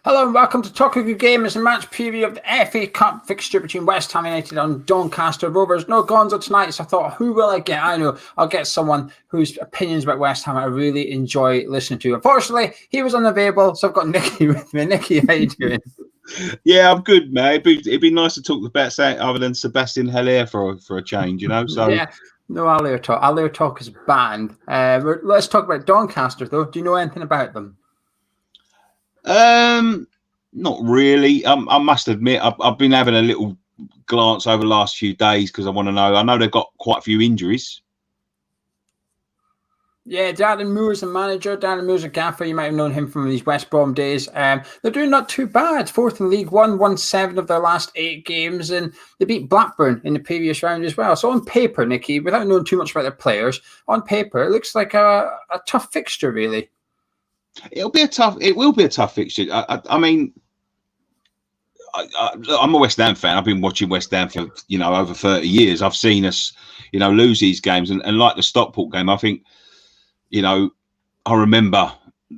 Hello and welcome to Talk a Good Game. It's a match preview of the FA Cup fixture between West Ham United and Doncaster Rovers. No Gonzo tonight, so I thought, who will I get? I know I'll get someone whose opinions about West Ham I really enjoy listening to. Unfortunately, he was unavailable, so I've got Nicky with me. Nicky, how you doing? Yeah, I'm good, mate. It'd be nice to talk about something other than Sebastian Haller for a change, you know. So yeah, no Allaire talk. Allaire talk is banned. Let's talk about Doncaster, though. Do you know anything about them? Not really. I must admit, I've been having a little glance over the last few days because I want to know. I know they've got quite a few injuries. Yeah, Darren Moore's the manager. Darren Moore's a gaffer. You might have known him from these West Brom days. They're doing not too bad. Fourth in League One, won 7 of their last 8 games, and they beat Blackburn in the previous round as well. So on paper, Nicky, without knowing too much about their players, on paper, it looks like a tough fixture, really. It will be a tough fixture. I mean, I'm a West Ham fan. I've been watching West Ham for over 30 years. I've seen us lose these games, and like the Stockport game, I think I remember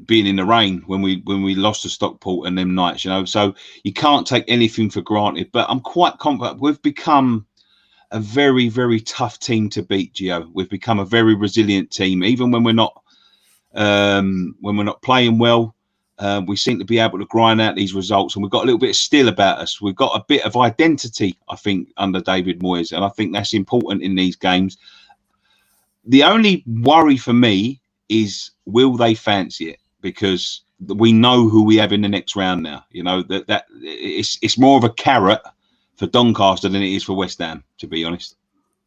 being in the rain when we lost to Stockport and them nights. So you can't take anything for granted. But I'm quite confident we've become a very, very tough team to beat, Geo. We've become a very resilient team, even when we're not playing well. We seem to be able to grind out these results, and we've got a little bit of steel about us. We've got a bit of identity, I think, under David Moyes, and I think that's important in these games. The only worry for me is, will they fancy it? Because we know who we have in the next round now. That it's more of a carrot for Doncaster than it is for West Ham, to be honest.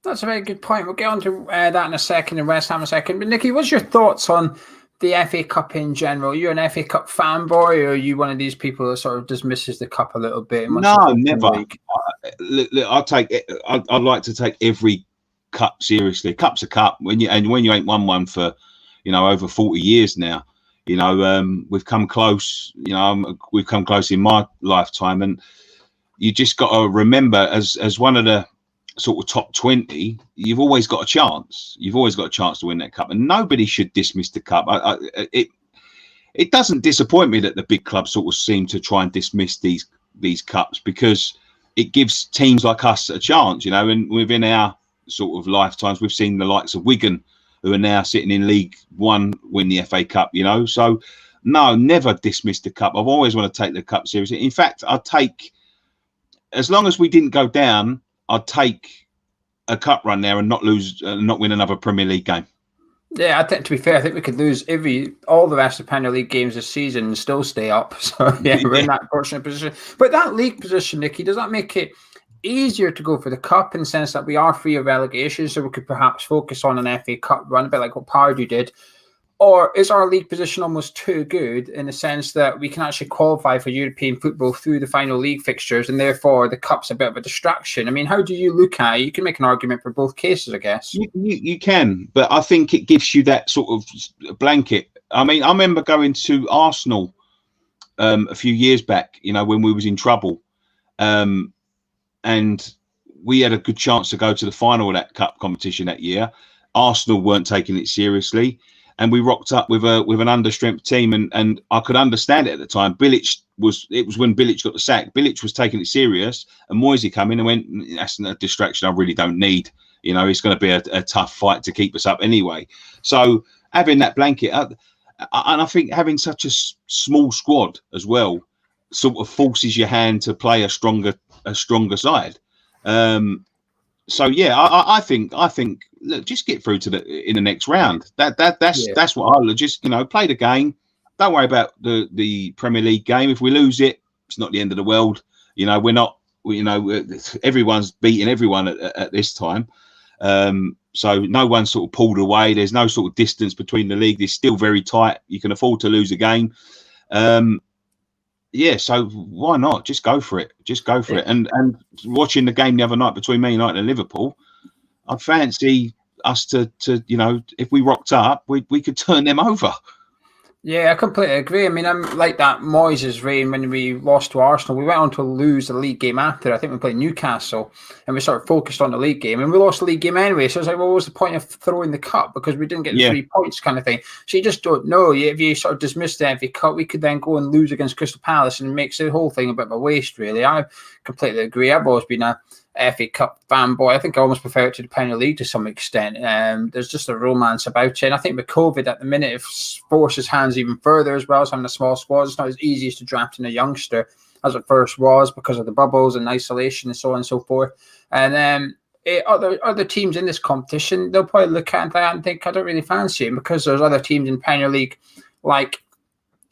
That's a very good point. We'll get on to that in a second, and West Ham in a second. But Nicky, what's your thoughts on the FA Cup in general? You're an FA Cup fanboy, or are you one of these people that sort of dismisses the cup a little bit? No, never. I'd like to take every cup seriously. Cup's a cup. When you ain't won one for over 40 years now, we've come close. We've come close in my lifetime, and you just got to remember, as one of the sort of top 20, you've always got a chance. You've always got a chance to win that cup, and nobody should dismiss the cup. It doesn't disappoint me that the big clubs sort of seem to try and dismiss these cups, because it gives teams like us a chance. And within our sort of lifetimes, we've seen the likes of Wigan, who are now sitting in League One, win the FA Cup. So no, never dismiss the cup. I've always want to take the cup seriously. In fact, I'd take, as long as we didn't go down, I'd take a cup run there and not win another Premier League game. Yeah, I think, to be fair, I think we could lose all the rest of Premier League games this season and still stay up. So yeah, we're in that fortunate position. But that league position, Nicky, does that make it easier to go for the cup, in the sense that we are free of relegation, so we could perhaps focus on an FA Cup run, a bit like what Pardew did? Or is our league position almost too good, in the sense that we can actually qualify for European football through the final league fixtures, and therefore the cup's a bit of a distraction? I mean, how do you look at it? You can make an argument for both cases, I guess. You can, but I think it gives you that sort of blanket. I mean, I remember going to Arsenal a few years back, when we was in trouble, and we had a good chance to go to the final of that cup competition that year. Arsenal weren't taking it seriously, and we rocked up with an understrength team, and I could understand it at the time. It was when Bilic got the sack. Bilic was taking it serious, and Moisey came in and went, "That's a distraction I really don't need. It's going to be a tough fight to keep us up anyway." So having that blanket, and I think having such a small squad as well sort of forces your hand to play a stronger side. So yeah, I think look, just get through to in the next round. That's what I'll just play the game. Don't worry about the Premier League game. If we lose it, it's not the end of the world. We're not. Everyone's beating everyone at this time. So no one's sort of pulled away. There's no sort of distance between the league. It's still very tight. You can afford to lose a game. Yeah, so why not? Just go for it. Just go for it. And watching the game the other night between Man United and Liverpool, I'd fancy us to if we rocked up, we could turn them over. Yeah, I completely agree. I mean, I'm like that Moyes' reign when we lost to Arsenal. We went on to lose the league game after. I think we played Newcastle, and we sort of focused on the league game, and we lost the league game anyway. So it's like, well, what was the point of throwing the cup because we didn't get the Yeah. 3 points, kind of thing. So you just don't know. If you sort of dismiss the FA Cup, we could then go and lose against Crystal Palace, and it makes the whole thing a bit of a waste. Really, I completely agree. I've always been a FA Cup fanboy. I think I almost prefer it to the Premier League to some extent. There's just a romance about it. And I think with COVID at the minute, it forces hands even further as well as having a small squad. It's not as easy as to draft in a youngster as it first was because of the bubbles and isolation and so on and so forth. And other teams in this competition, they'll probably look at that and think, I don't really fancy it because there's other teams in Premier League like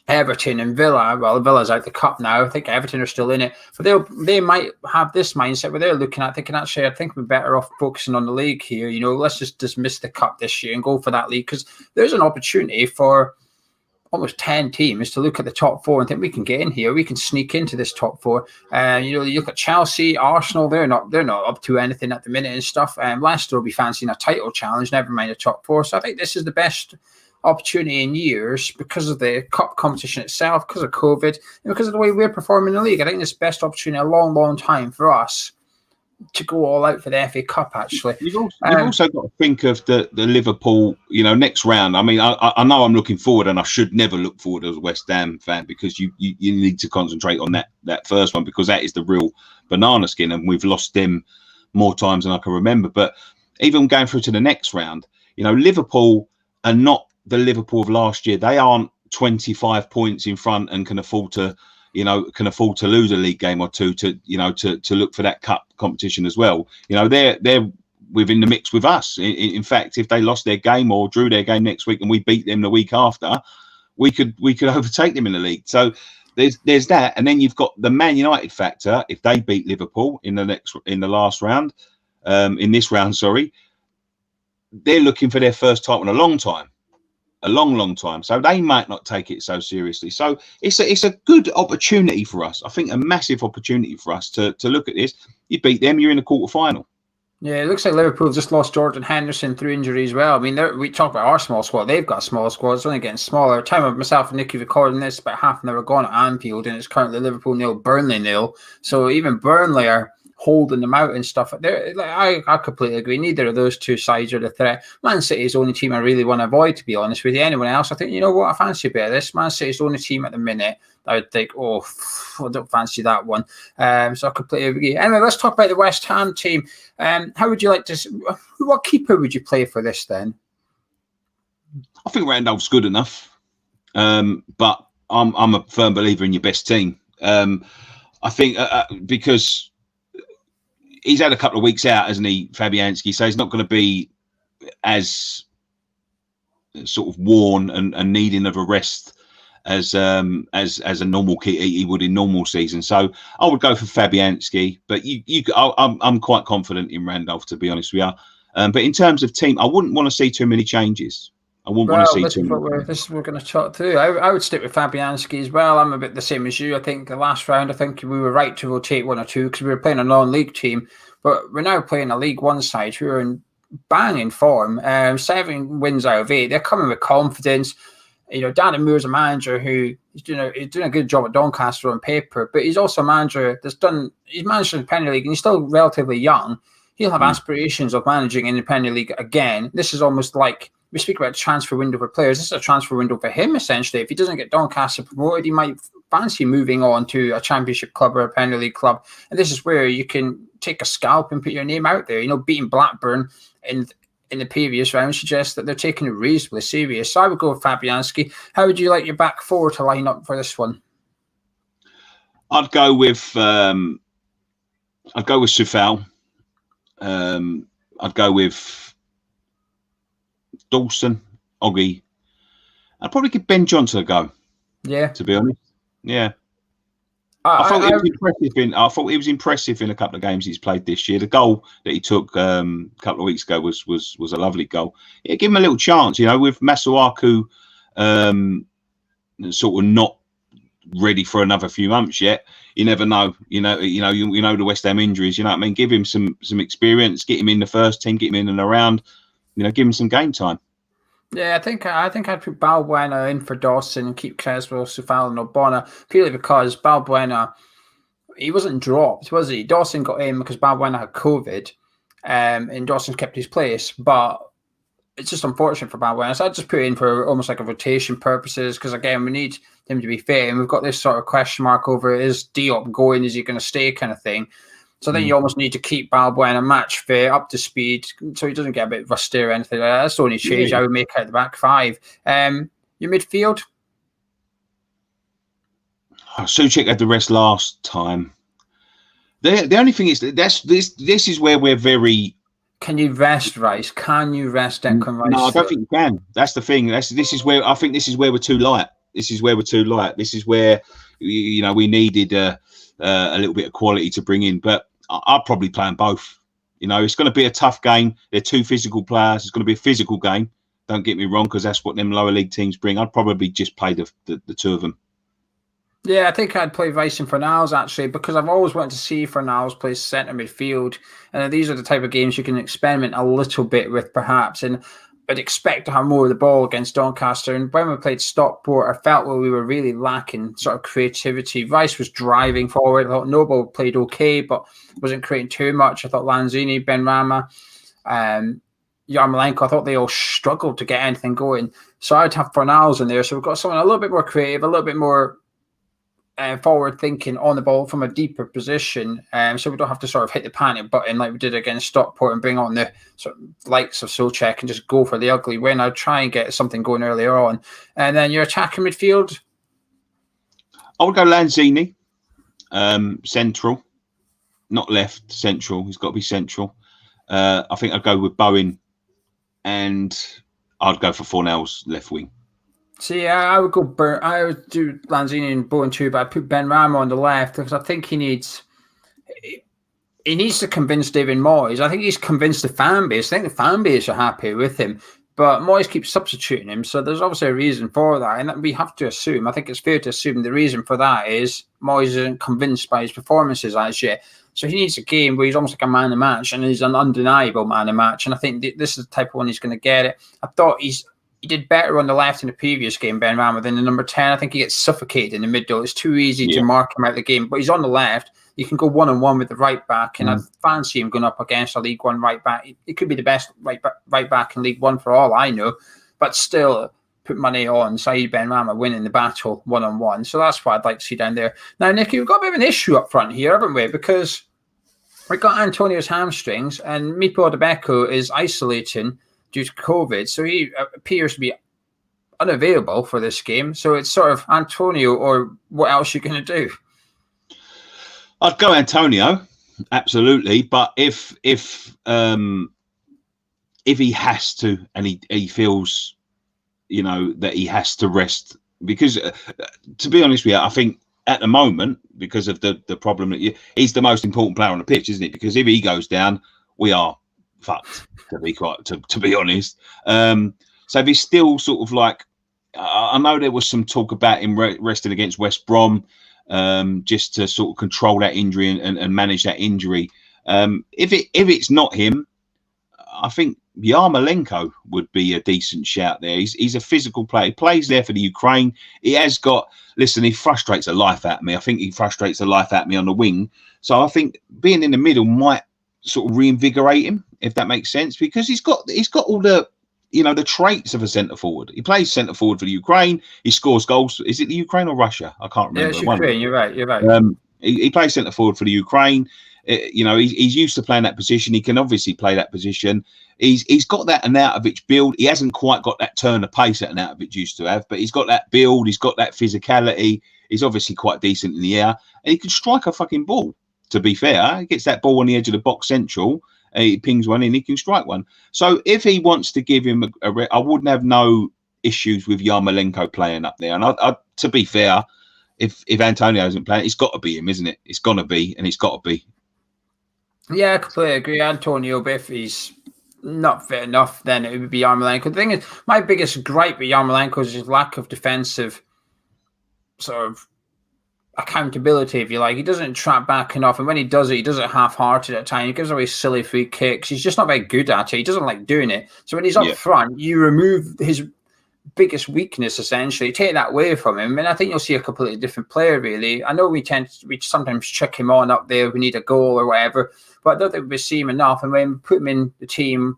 Everton and Villa. Well, Villa's out the cup now. I think Everton are still in it, but they might have this mindset where they're looking at thinking, actually, I think we're better off focusing on the league here. Let's just dismiss the cup this year and go for that league because there's an opportunity for almost 10 teams to look at the top four and think we can get in here, we can sneak into this top four. And you look at Chelsea, Arsenal, they're not up to anything at the minute and stuff. Leicester will be fancying a title challenge, never mind a top four. So I think this is the best opportunity in years because of the cup competition itself, because of COVID, and because of the way we're performing in the league. I think this is the best opportunity in a long, long time for us to go all out for the FA Cup, actually. You've also got to think of the Liverpool, next round. I mean, I know I'm looking forward, and I should never look forward as a West Ham fan because you need to concentrate on that first one because that is the real banana skin, and we've lost them more times than I can remember. But even going through to the next round, Liverpool are not the Liverpool of last year. They aren't 25 points in front and can afford to lose a league game or two to look for that cup competition as well. They're within the mix with us. In fact, if they lost their game or drew their game next week and we beat them the week after, we could overtake them in the league. So there's that, and then you've got the Man United factor. If they beat Liverpool in this round, sorry, they're looking for their first title in a long time. A long time, so they might not take it so seriously. So it's a good opportunity for us. I think a massive opportunity for us to look at this. You beat them, you're in the quarter-final. Yeah, it looks like Liverpool just lost Jordan Henderson through injury as well. I mean, we talk about our small squad. They've got a small squad. It's only getting smaller. Time of myself and Nicky recording this, about half an hour gone at Anfield, and it's currently Liverpool 0, Burnley 0. So even Burnley are holding them out and stuff. I completely agree. Neither of those two sides are the threat. Man City is the only team I really want to avoid, to be honest with you. Anyone else, I think, you know what, I fancy a bit of this. Man City is the only team at the minute I would think, I don't fancy that one. So I completely agree. Anyway, let's talk about the West Ham team. How would you like to? What keeper would you play for this then? I think Randolph's good enough, but I'm a firm believer in your best team. I think because he's had a couple of weeks out, hasn't he, Fabianski? So he's not going to be as sort of worn and needing of a rest as a normal key he would in normal season. So I would go for Fabianski, but I'm quite confident in Randolph, to be honest with you. But in terms of team, I wouldn't want to see too many changes. I wouldn't want to see too many. This is what we're going to talk through. I would stick with Fabianski as well. I'm a bit the same as you. I think the last round, I think we were right to rotate one or two because we were playing a non-league team, but we're now playing a League One side who are in banging form. 7 wins out of 8. They're coming with confidence. Danny Moore's a manager who he's doing a good job at Doncaster on paper, but he's also a manager he's managed in the Premier League and he's still relatively young. He'll have aspirations of managing in the Premier League again. This is almost like we speak about transfer window for players. This is a transfer window for him, essentially. If he doesn't get Doncaster promoted, he might fancy moving on to a Championship club or a Premier League club. And this is where you can take a scalp and put your name out there. Beating Blackburn in the previous round suggests that they're taking it reasonably serious. So I would go with Fabianski. How would you like your back four to line up for this one? I'd go with Sufal. I'd go with Dawson, Oggy. I'd probably give Ben Johnson a go. Yeah, to be honest. Yeah, I thought he was impressive in a couple of games he's played this year. The goal that he took a couple of weeks ago was a lovely goal. Yeah, give him a little chance. With Masuaku sort of not ready for another few months yet. You never know. You know the West Ham injuries. You know what I mean? Give him some experience. Get him in the first team. Get him in and around. Give him some game time. Yeah, I think I'd put Balbuena in for Dawson and keep Creswell, Sufal, and O'Bonna, purely because Balbuena, he wasn't dropped, was he? Dawson got in because Balbuena had COVID, and Dawson kept his place, but it's just unfortunate for Balbuena. So I'd just put in for almost like a rotation purposes because, again, we need him to be fit, and we've got this sort of question mark over, is Diop going, is he going to stay kind of thing. So then you almost need to keep Balbuena match fit, up to speed, so he doesn't get a bit rusty or anything like that. That's the only change I would make out the back five. Your midfield? Souček had the rest last time. The only thing is that this is where we're very. Can you rest Rice? Can you rest Declan Rice? No, I don't think you can. That's the thing. This is where I think this is where we're too light. This is where we needed a little bit of quality to bring in. But I'd probably play them both. It's going to be a tough game. They're two physical players. It's going to be a physical game. Don't get me wrong, because that's what them lower league teams bring. I'd probably just play the two of them. Yeah, I think I'd play Rice and Fornals, actually, because I've always wanted to see Fornals play centre midfield. And these are the type of games you can experiment a little bit with, perhaps. And I'd expect to have more of the ball against Doncaster. And when we played Stockport, I felt we were really lacking sort of creativity. Rice was driving forward. I thought Noble played okay, but wasn't creating too much. I thought Lanzini, Benrahma, Yarmolenko, I thought they all struggled to get anything going. So I'd have Fornals in there. So we've got someone a little bit more creative, a little bit more forward thinking on the ball from a deeper position, so we don't have to sort of hit the panic button like we did against Stockport and bring on the sort of likes of Souček and just go for the ugly win. I'd try and get something going earlier on. And then your attacking midfield? I would go Lanzini, central, not left, central. He's got to be central. I think I'd go with Bowen, and I'd go for Fornals left wing. See, I would do Lanzini and Bowen too, but I'd put Benrahma on the left because I think he needs to convince David Moyes. I think he's convinced the fan base. I think the fan base are happy with him, but Moyes keeps substituting him, so there's obviously a reason for that, and we have to assume. I think it's fair to assume the reason for that is Moyes isn't convinced by his performances as yet. So he needs a game where he's almost like a man of the match, and he's an undeniable man of the match. And I think this is the type of one he's going to get it. I thought he did better on the left in the previous game, Benrahma, than the number 10. I think he gets suffocated in the middle. It's too easy to mark him out of the game. But he's on the left. You can go one-on-one with the right back, and I fancy him going up against a League One right back. It could be the best right back in League One for all I know. But still, put money on Saeed Benrahma winning the battle one-on-one. So that's what I'd like to see down there. Now, Nicky, we've got a bit of an issue up front here, haven't we? Because we've got Antonio's hamstrings, and Mipo Odebeko is isolating due to COVID, so he appears to be unavailable for this game. So it's sort of Antonio, or what else are you going to do? I'd go Antonio, absolutely. But if he has to, and he feels, that he has to rest, because to be honest with you, I think at the moment, because of the problem that he's the most important player on the pitch, isn't it? Because if he goes down, we are fucked, to be honest. So if he's still sort of like, I know there was some talk about him resting against West Brom, just to sort of control that injury and manage that injury. If it's not him, I think Yarmolenko would be a decent shout there. He's a physical player. He plays there for the Ukraine. He has got, listen, he frustrates the life out of me. I think he frustrates the life out of me on the wing. So I think being in the middle might sort of reinvigorate him, if that makes sense, because he's got all the the traits of a centre forward. He plays centre forward for the Ukraine. He scores goals. Is it the Ukraine or Russia? I can't remember. Yeah, it's Ukraine. You're right. He plays centre forward for the Ukraine. He's used to playing that position. He can obviously play that position. He's got that Arnautovic build. He hasn't quite got that turn of pace that Arnautovic used to have, but he's got that build. He's got that physicality. He's obviously quite decent in the air, and he can strike a fucking ball. To be fair, he gets that ball on the edge of the box central. He pings one in, he can strike one. So if he wants to give him I wouldn't have no issues with Yarmolenko playing up there. And I to be fair, if Antonio isn't playing, it's got to be him, isn't it? It's gonna be, and it's got to be. Yeah, I completely agree. Antonio, but if he's not fit enough, then it would be Yarmolenko. The thing is, my biggest gripe with Yarmolenko is his lack of defensive sort of accountability, if you like. He doesn't trap back enough, and when he does it half-hearted at times. He gives away silly free kicks. He's just not very good at it. He doesn't like doing it. So when he's up front, you remove his biggest weakness, essentially. Take that away from him, and I think you'll see a completely different player, really. I know we sometimes check him on up there, we need a goal or whatever, but I don't think we see him enough. And when we put him in the team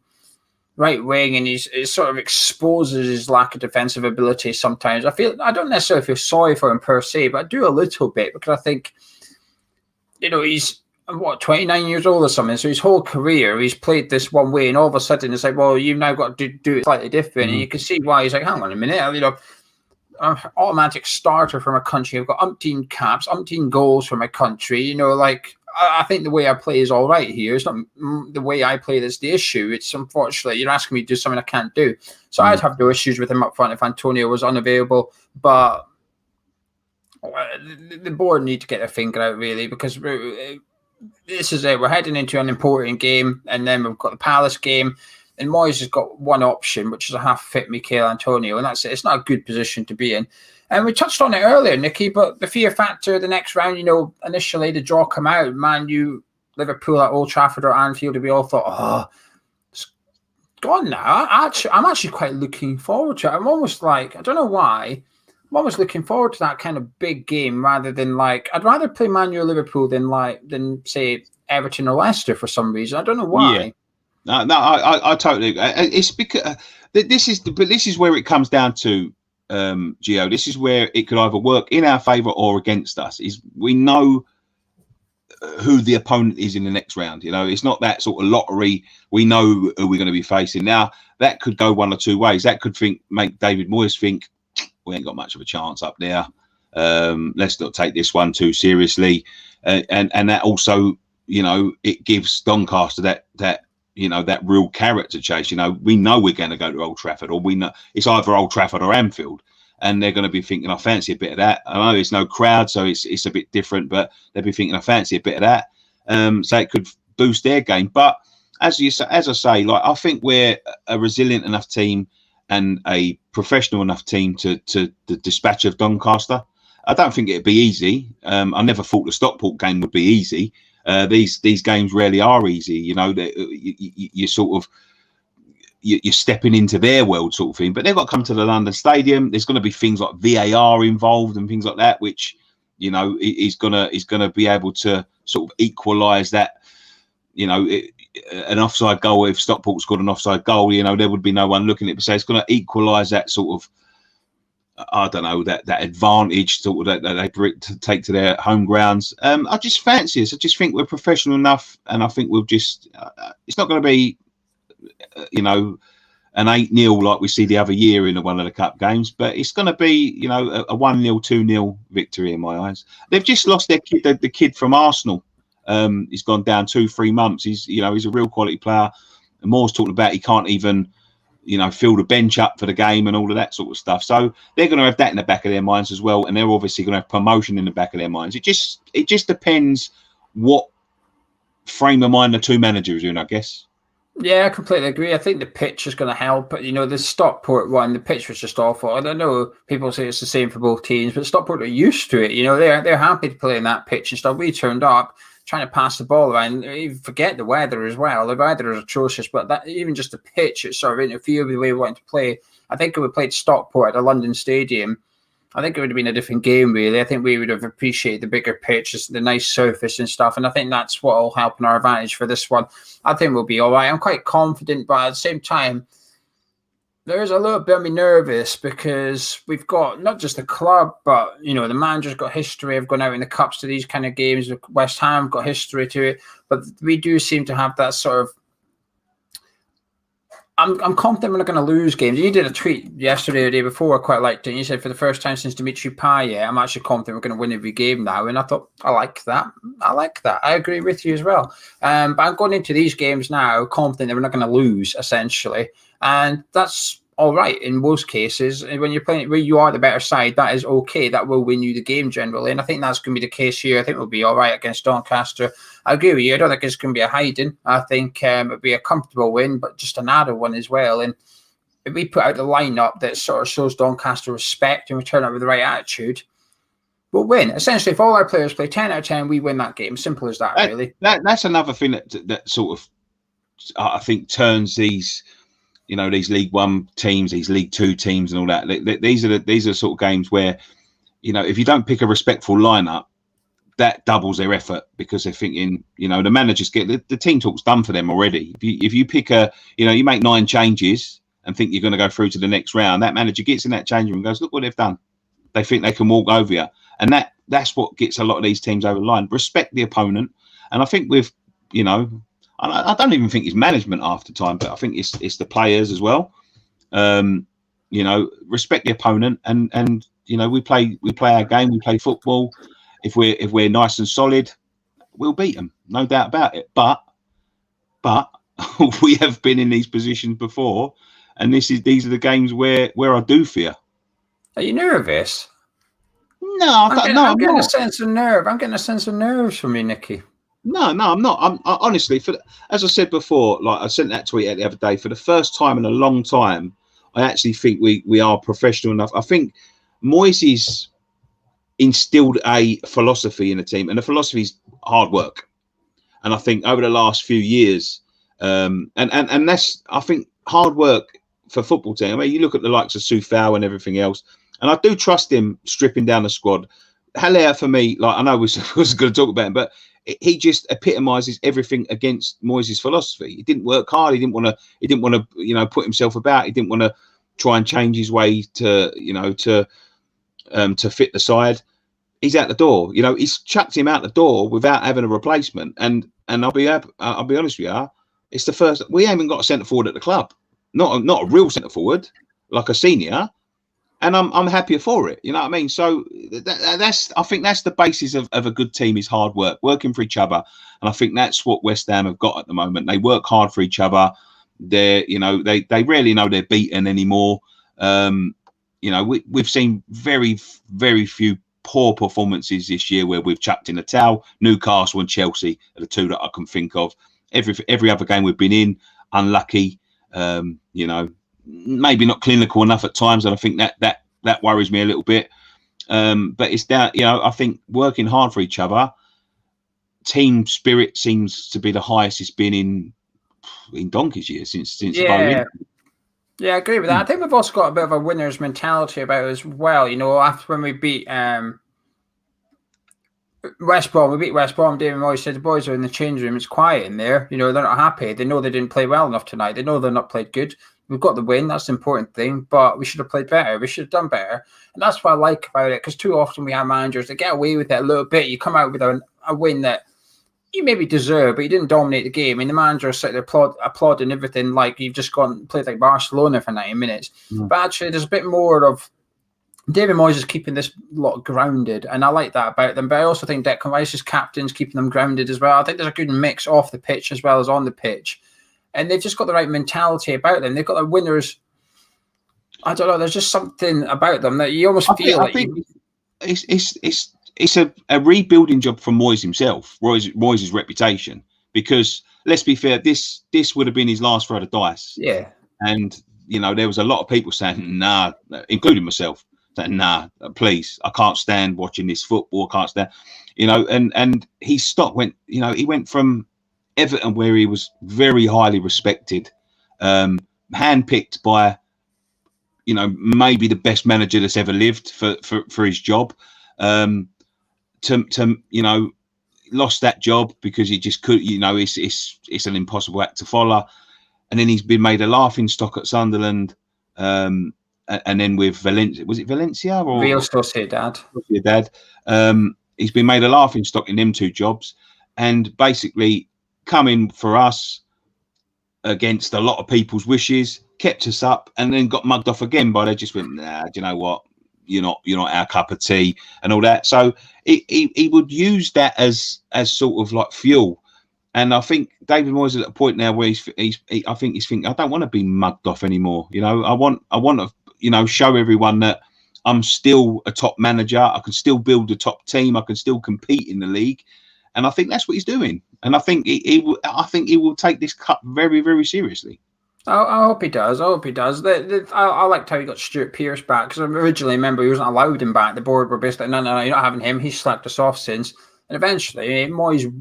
right wing, and it sort of exposes his lack of defensive ability sometimes. I don't necessarily feel sorry for him per se, but I do a little bit, because I think, he's 29 years old or something. So his whole career, he's played this one way, and all of a sudden it's like, well, you've now got to do it slightly different. And you can see why he's like, hang on a minute, I'm an automatic starter for my country. I've got umpteen caps, umpteen goals for my country. I think the way I play is all right here. It's not the way I play that's the issue. It's unfortunately, you're asking me to do something I can't do. So I'd have no issues with him up front if Antonio was unavailable. But the board need to get their finger out, really, because this is it. We're heading into an important game, and then we've got the Palace game. And Moyes has got one option, which is a half-fit Mikel Antonio, and that's it. It's not a good position to be in. And we touched on it earlier, Nicky, but the fear factor, the next round, initially the draw come out, Man U, Liverpool at Old Trafford or Anfield, and we all thought, it's gone now. I'm actually quite looking forward to it. I'm almost like, I don't know why, I'm almost looking forward to that kind of big game rather than I'd rather play Man U or Liverpool than say Everton or Leicester for some reason. I don't know why. Yeah. No, I totally agree. It's because this is where it comes down to, Geo. This is where it could either work in our favour or against us. Is we know who the opponent is in the next round. It's not that sort of lottery. We know who we're going to be facing. Now that could go one or two ways. That could make David Moyes think we ain't got much of a chance up there. Let's not take this one too seriously. And that also, it gives Doncaster that real carrot to chase. We know we're going to go to Old Trafford, or we know it's either Old Trafford or Anfield, and they're going to be thinking, I fancy a bit of that. I know it's no crowd, so it's a bit different, but they'll be thinking, I fancy a bit of that. So it could boost their game. But as I say, I think we're a resilient enough team and a professional enough team to the dispatch of Doncaster. I don't think it'd be easy. I never thought the Stockport game would be easy. These games rarely are easy. You sort of you're stepping into their world, sort of thing. But they've got to come to the London Stadium. There's going to be things like VAR involved and things like that, which is gonna be able to sort of equalise that. An offside goal, if Stockport scored an offside goal, there would be no one looking at it. So it's going to equalise that sort of, I don't know, that advantage sort of that they take to their home grounds. I just fancy us. I just think we're professional enough, and I think we'll just. It's not going to be, an 8-0 like we see the other year in one of the cup games, but it's going to be, a 1-0, 2-0 victory in my eyes. They've just lost their kid, the kid from Arsenal. He's gone down 2-3 months. He's a real quality player. And Moore's talking about he can't even, fill the bench up for the game and all of that sort of stuff. So they're going to have that in the back of their minds as well, and they're obviously going to have promotion in the back of their minds. It just depends what frame of mind the two managers are in, I guess. Yeah, I completely agree. I think the pitch is going to help. But, the Stockport one, the pitch was just awful. And I know people say it's the same for both teams, but Stockport are used to it. They're happy to play in that pitch and stuff. We turned up trying to pass the ball around. You forget the weather as well. The weather is atrocious, but that even just the pitch, it sort of interfered with the way we wanted to play. I think if we played Stockport at the London Stadium, I think it would have been a different game, really. I think we would have appreciated the bigger pitch, the nice surface and stuff. And I think that's what will help in our advantage for this one. I think we'll be all right. I'm quite confident, but at the same time, there is a little bit of me nervous because we've got not just the club, but, the manager's got history of going out in the cups to these kind of games. West Ham got history to it. But we do seem to have that sort of, I'm confident we're not going to lose games. You did a tweet yesterday or the day before, I quite liked it. And you said, for the first time since Dimitri Payet, I'm actually confident we're going to win every game now. And I thought, I like that. I agree with you as well. But I'm going into these games now confident that we're not going to lose, essentially. And that's all right in most cases. And when you're playing where you are the better side, that is okay. That will win you the game generally. And I think that's going to be the case here. I think we'll be all right against Doncaster. I agree with you. I don't think it's going to be a hiding. I think it'll be a comfortable win, but just a narrow one as well. And if we put out the lineup that sort of shows Doncaster respect and we turn out with the right attitude, we'll win. Essentially, if all our players play 10 out of 10, we win that game. Simple as that, really. That's another thing that sort of, I think, turns these, these League One teams, these League Two teams, and all that. These are sort of games where, if you don't pick a respectful lineup, that doubles their effort, because they're thinking, the managers get the team talk's done for them already. If you pick you make 9 changes and think you're going to go through to the next round, that manager gets in that change room and goes, look what they've done. They think they can walk over you, and that's what gets a lot of these teams over the line. Respect the opponent, and I think with, I don't even think it's management half the time, but I think it's the players as well. Respect the opponent, and we play our game, we play football. If we're nice and solid, we'll beat them, no doubt about it. But we have been in these positions before, and these are the games where I do fear. Are you nervous? No, I'm getting a sense of nerve. I'm getting a sense of nerves from you, Nicky. No, I'm not. I honestly, as I said before, like I sent that tweet out the other day, for the first time in a long time, I actually think we are professional enough. I think Moyes instilled a philosophy in the team, and the philosophy is hard work. And I think over the last few years, and that's, I think, hard work for football team. I mean, you look at the likes of Soufal and everything else, and I do trust him stripping down the squad. Haller, for me, like, I know we was going to talk about him, but he just epitomises everything against Moyes' philosophy. He didn't work hard. He didn't want to, put himself about. He didn't want to try and change his way to fit the side. He's out the door. He's chucked him out the door without having a replacement. And I'll be honest with you, it's the first. We haven't got a centre forward at the club, not a real centre forward, like a senior. And I'm happier for it. You know what I mean? So I think that's the basis of a good team, is hard work, working for each other. And I think that's what West Ham have got at the moment. They work hard for each other. They rarely know they're beaten anymore. We've seen very, very few poor performances this year where we've chucked in the towel. Newcastle and Chelsea are the two that I can think of. Every other game we've been in, unlucky. Maybe not clinical enough at times, and I think that worries me a little bit. But it's down, I think working hard for each other. Team spirit seems to be the highest it's been in donkey's years since yeah. Yeah, I agree with that. I think we've also got a bit of a winner's mentality about it as well. After when we beat West Brom, David Moyes said the boys are in the change room. It's quiet in there. They're not happy. They know they didn't play well enough tonight. They know they're not played good. We've got the win. That's the important thing. But we should have played better. We should have done better. And that's what I like about it, because too often we have managers that get away with it a little bit. You come out with a win that you maybe deserve, but you didn't dominate the game. And the manager is sitting there applauding everything like you've just gone and played like Barcelona for 90 minutes. Mm. But actually, there's a bit more of David Moyes is keeping this lot grounded, and I like that about them. But I also think Declan Rice's captain's keeping them grounded as well. I think there's a good mix off the pitch as well as on the pitch. And they've just got the right mentality about them. They've got the winners. I don't know. There's just something about them that you almost feel like. I think it's a rebuilding job from Moyes himself, Moyes' reputation. Because let's be fair, this would have been his last throw of the dice. Yeah. And there was a lot of people saying, nah, including myself, saying, nah, please, I can't stand watching this football. I can't stand, and his stock went. He went from Everton, where he was very highly respected, handpicked by, maybe the best manager that's ever lived for his job, to lost that job because he just could, it's an impossible act to follow. And then he's been made a laughing stock at Sunderland, and then with Valencia, was it Valencia or Real Sociedad? He's been made a laughing stock in them 2 jobs, and basically come in for us against a lot of people's wishes, kept us up, and then got mugged off again by they just went, nah, do you know what? You're not our cup of tea and all that. So he would use that as sort of like fuel. And I think David Moyes is at a point now where he's thinking, I don't want to be mugged off anymore. I want to, show everyone that I'm still a top manager. I can still build a top team. I can still compete in the league. And I think that's what he's doing. And I think he will take this cup very, very seriously. I hope he does. I hope he does. I liked how he got Stuart Pearce back because originally, remember, he wasn't allowed him back. The board were basically, no, you're not having him. He's slacked us off since. And eventually, Moyes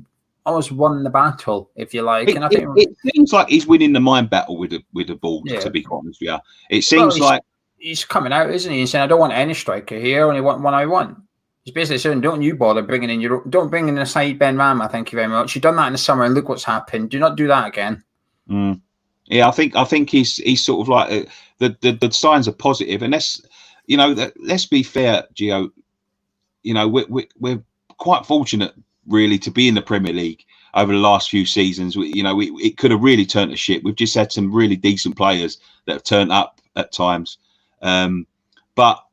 almost won the battle, if you like. And I think it seems like he's winning the mind battle with the board, yeah. to be quite honest with you. It seems like he's coming out, isn't he? He's saying, I don't want any striker here. I only want one I want. He's basically saying, don't you bother bringing in don't bring in a side Ben Rama. Thank you very much. You've done that in the summer, and look what's happened. Do not do that again. Yeah, I think he's sort of like the signs are positive, and let's be fair, Gio. We're quite fortunate, really, to be in the Premier League over the last few seasons. It could have really turned the ship. We've just had some really decent players that have turned up at times, but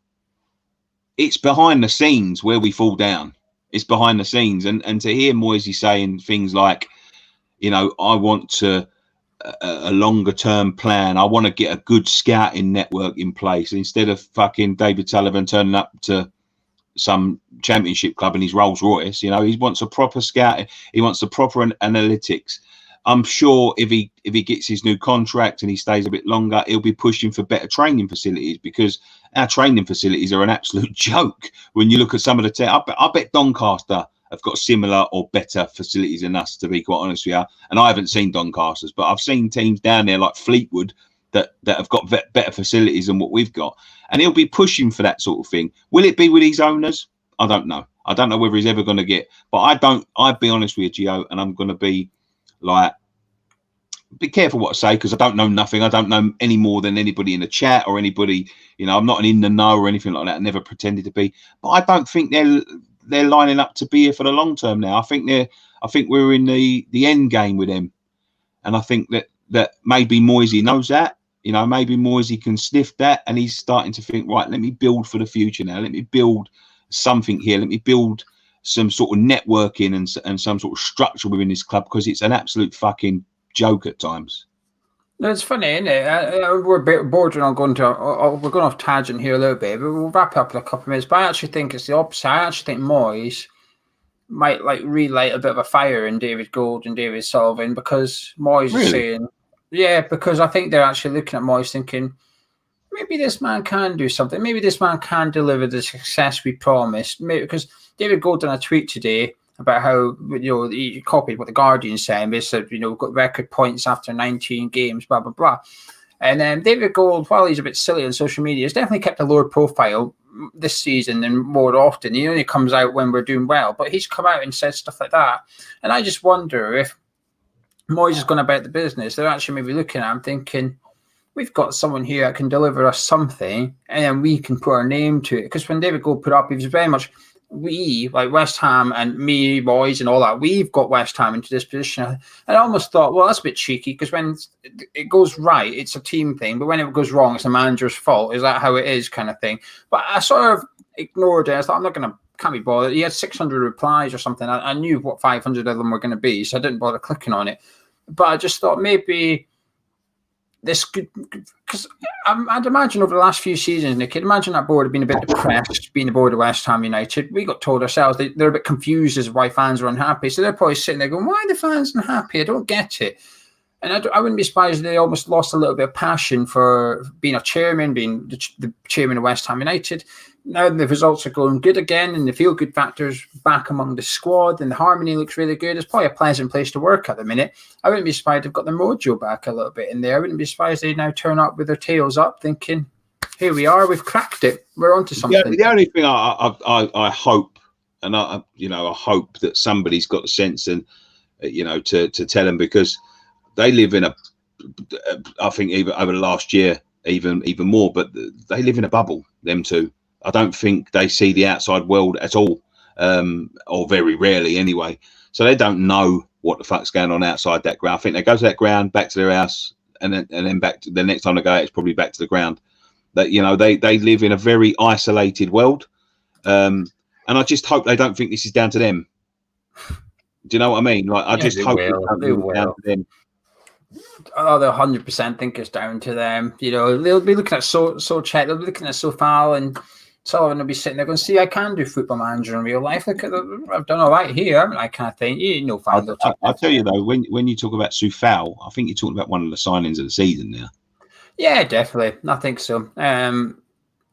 it's behind the scenes where we fall down. It's behind the scenes, and to hear Moisey saying things like, I want to. A longer term plan. I want to get a good scouting network in place instead of fucking David Sullivan turning up to some championship club in his Rolls Royce. He wants a proper scouting. He wants the proper analytics. I'm sure if he gets his new contract and he stays a bit longer, he'll be pushing for better training facilities, because our training facilities are an absolute joke. When you look at some of the I bet Doncaster have got similar or better facilities than us, to be quite honest with you. And I haven't seen Doncaster's, but I've seen teams down there like Fleetwood that have got better facilities than what we've got. And he'll be pushing for that sort of thing. Will it be with his owners? I don't know. I don't know whether he's ever going to get. But I'd be honest with you, Gio, and I'm going to be like, be careful what I say, because I don't know nothing. I don't know any more than anybody in the chat or anybody. I'm not an in the know or anything like that. I never pretended to be. But I don't think they're lining up to be here for the long term now. I think we're in the end game with them, and I think that maybe Moisey knows that. Maybe Moisey can sniff that, and he's starting to think, right, let me build for the future now. Let me build something here. Let me build some sort of networking and some sort of structure within this club, because it's an absolute fucking joke at times. No, it's funny, isn't it? We're bordering on we're going off tangent here a little bit, but we'll wrap up in a couple of minutes. But I actually think it's the opposite. I actually think Moyes might relight a bit of a fire in David Gold and David Sullivan, because Moyes is saying, because I think they're actually looking at Moyes thinking, maybe this man can do something. Maybe this man can deliver the success we promised. Maybe, because David Gold done a tweet today about how he copied what the Guardian said. They said, we've got record points after 19 games, blah blah blah. And then David Gold, while he's a bit silly on social media, has definitely kept a lower profile this season than more often. He only comes out when we're doing well, but he's come out and said stuff like that. And I just wonder if Moyes is going about the business. They're actually maybe looking at him thinking, we've got someone here that can deliver us something, and then we can put our name to it. Because when David Gold put up, he was very much, we, like West Ham and me, boys and all that, we've got West Ham into this position. And I almost thought, well, that's a bit cheeky, because when it goes right, it's a team thing. But when it goes wrong, it's the manager's fault. Is that how it is, kind of thing? But I sort of ignored it. I thought, can't be bothered. He had 600 replies or something. I knew what 500 of them were going to be, so I didn't bother clicking on it. But I just thought maybe this could, because I'd imagine over the last few seasons, Nick, I'd imagine that board had been a bit depressed, being the board of West Ham United. We got told ourselves they're a bit confused as to why fans are unhappy. So they're probably sitting there going, why are the fans unhappy? I don't get it. And I wouldn't be surprised if they almost lost a little bit of passion for being a chairman, being the chairman of West Ham United. Now the results are going good again, and the feel-good factor's back among the squad, and the harmony looks really good. It's probably a pleasant place to work at the minute. I wouldn't be surprised they've got their mojo back a little bit in there. I wouldn't be surprised they now turn up with their tails up, thinking, here we are, we've cracked it. We're onto something. Yeah, the only thing I hope, and I hope that somebody's got the sense and to tell them, because they live in I think even over the last year, even more, but they live in a bubble, them two. I don't think they see the outside world at all, or very rarely anyway. So they don't know what the fuck's going on outside that ground. I think they go to that ground, back to their house, and then back to the next time they go out, it's probably back to the ground. That they live in a very isolated world, and I just hope they don't think this is down to them. Do you know what I mean? Like, I just hope it's down to them. Oh, they'll 100% think it's down to them. They'll be looking at Sochet, they'll be looking at Sofal and Sullivan will be sitting there going, see, I can do Football Manager in real life. Look at I've done all right here, haven't I? Kind of thing. You know, fine. I'll tell you though, when you talk about Soufal, I think you're talking about one of the signings of the season now. Yeah, definitely. I think so. And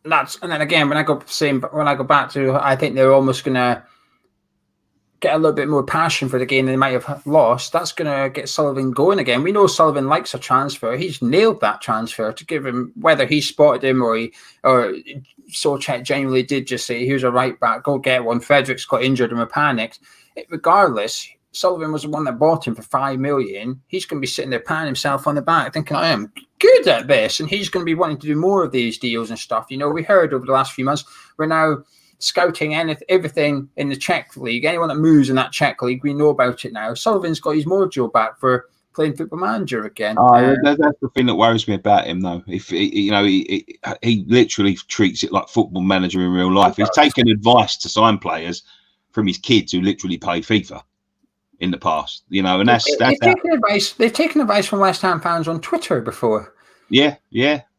then again, when I go back to, I think they're almost going to get a little bit more passion for the game than they might have lost. That's going to get Sullivan going again. We know Sullivan likes a transfer. He's nailed that transfer to give him, whether he spotted him or Solcek genuinely did just say, here's a right back, go get one. Fredericks got injured and we panicked. Regardless, Sullivan was the one that bought him for $5 million. He's going to be sitting there patting himself on the back thinking, I am good at this. And he's going to be wanting to do more of these deals and stuff. You know, we heard over the last few months, we're now scouting everything in the Czech league. Anyone that moves in that Czech league, we know about it now. Sullivan's got his mojo back for playing Football Manager again. That's the thing that worries me about him, though. If he literally treats it like Football Manager in real life. He's taken advice to sign players from his kids who literally play FIFA in the past. You know, and they've taken advice from West Ham fans on Twitter before. Yeah,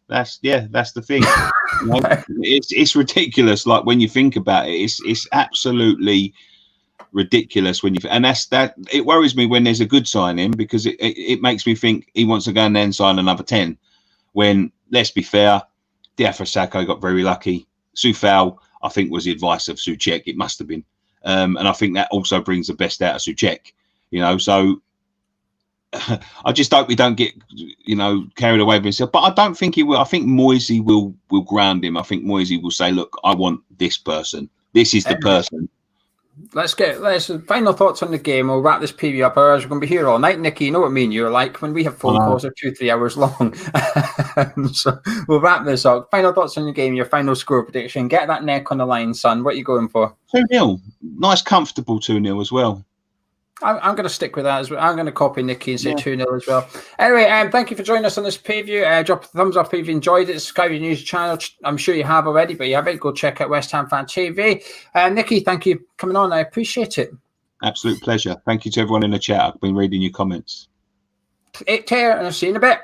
that's the thing. You know, it's ridiculous. Like when you think about it, it's absolutely ridiculous it worries me when there's a good signing, because it makes me think he wants to go and then sign another 10. When, let's be fair, Diafra got very lucky. Soufal, I think, was the advice of Soucek. It must have been, and I think that also brings the best out of Soucek. You know, so I just hope we don't get, carried away with himself. But I don't think he will. I think Moisey will ground him. I think Moisey will say, look, I want this person. This is the person. Let's final thoughts on the game. We'll wrap this preview up. Otherwise, we're going to be here all night. Nicky, you know what I mean? You're like, when we have phone calls, they're 2-3 hours long. So we'll wrap this up. Final thoughts on the game, your final score prediction. Get that neck on the line, son. What are you going for? 2-0. Nice, comfortable 2-0 as well. I'm going to stick with that as well. I'm going to copy Nicky and say 2-0 as well. Anyway, thank you for joining us on this preview. Drop a thumbs up if you enjoyed it. Subscribe to the news channel. I'm sure you have already, but you haven't, go check out West Ham Fan TV. Nicky, thank you for coming on. I appreciate it. Absolute pleasure. Thank you to everyone in the chat. I've been reading your comments. Take care, and I'll see you in a bit.